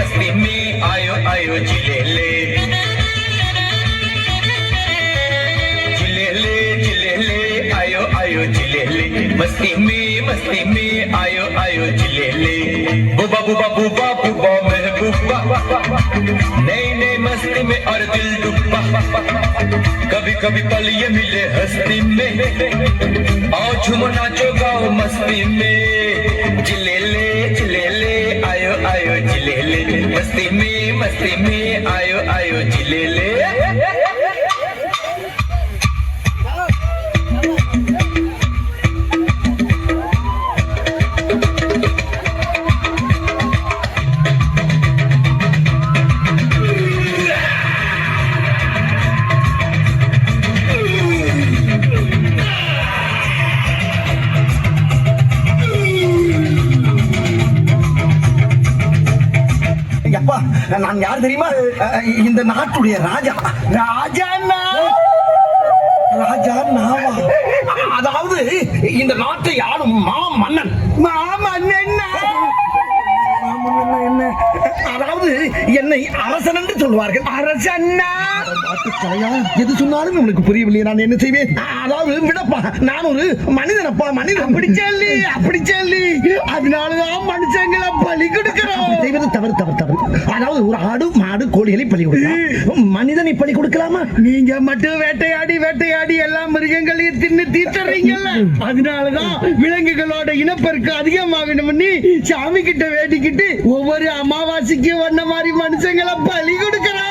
मस्ती में आयो आयो जिले ले आयो आयो जिले ले मस्ती में आयो आयो जिले ले बुबा बुबा बुबा बुबा महबूबा नई नई मस्ती में और दिल डूबा कभी कभी पल ये मिले हस्ती में आओ झूमो नाचो गाओ मस्ती में जिले ले आयो आयो जिले ले मस्ती में आयो आयो जिले ले நான் யார் தெரியுமா? இந்த நாட்டுடைய ராஜா. ராஜா அதாவது இந்த நாட்டை ஆளும் மாமன்னன். என்ன அதாவது என்னை அரசன் என்று சொல்வார்கள். அரசன்னா எது சொன்னாலும் உங்களுக்கு புரியவில்லையே, நான் என்ன செய்வேன்? அதாவது விடப்பா, நான் ஒரு மனிதனப்பா, மனிதன். அப்படி சொல்லி அதனாலதான் மனுஷங்களை பலி கொடுக்கிறோம். செய்வது தவறு தவறு தவறு. அதாவது ஒரு ஆடு மாடு கோழிகளை பலி கொடுக்கலாம், மனிதனை பலி கொடுக்கலாமா? நீங்க மட்டும் வேட்டையாடி எல்லா மிருகங்களையும் தின்னு தீர்த்தறீங்கல்ல, அதனாலதான் விலங்குகளோட இனப்பெருக்கு அதிகமாகணும்னு சாமி கிட்ட வேண்டிக்கிட்டு ஒவ்வொரு அமாவாசைக்கு வந்த மாதிரி மனுஷங்களை பலி கொடுக்கிறோம்.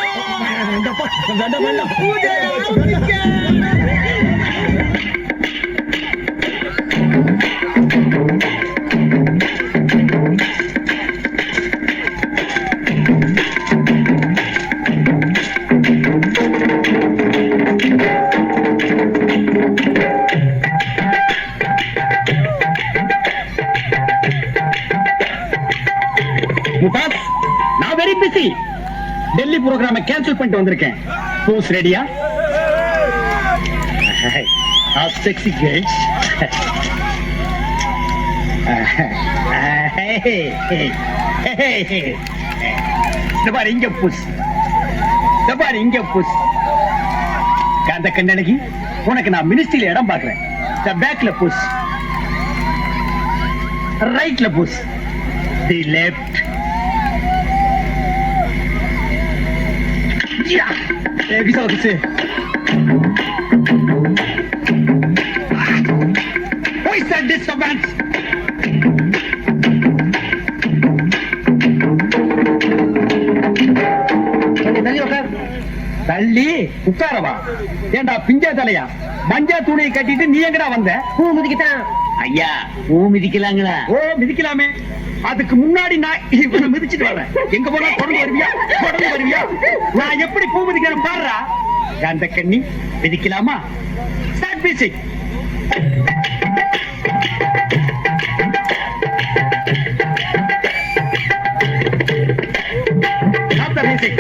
நான் வெரி பிஸி. டெல்லி புரோகிராம கேன்சல் பண்ணிட்டு வந்திருக்கேன். போஸ் ரெடியா? Sexy girls. இங்க புஷ், இங்க புஷ். காந்த கண்ணழகி, உனக்கு நான் மினிஸ்ட்ரியில இடம் பார்க்கிறேன். பேக்ல புஷ், ரைட்ல push, the left. Visa officer. Who is that disturbance? தள்ளி உட்காரவா? ஏண்டா பிஞ்சா தலையா, மஞ்சா துணியை கட்டிட்டு நீ எங்கடா வந்த? பூ மிதிக்கிட்டான். ஐயா, பூ மிதிக்கலாங்களா? ஓ மிதிக்கலாமே. அதுக்கு முன்னாடி நான் இவனை மிதிச்சுட்டு வரேன். எங்க போனா தொடர்ந்து வருவியா? நான் எப்படி பூ மிதிக்கிறேன் பாடுறா. அந்த கண்ணி மிதிக்கலாமா? Start music. Stop the music.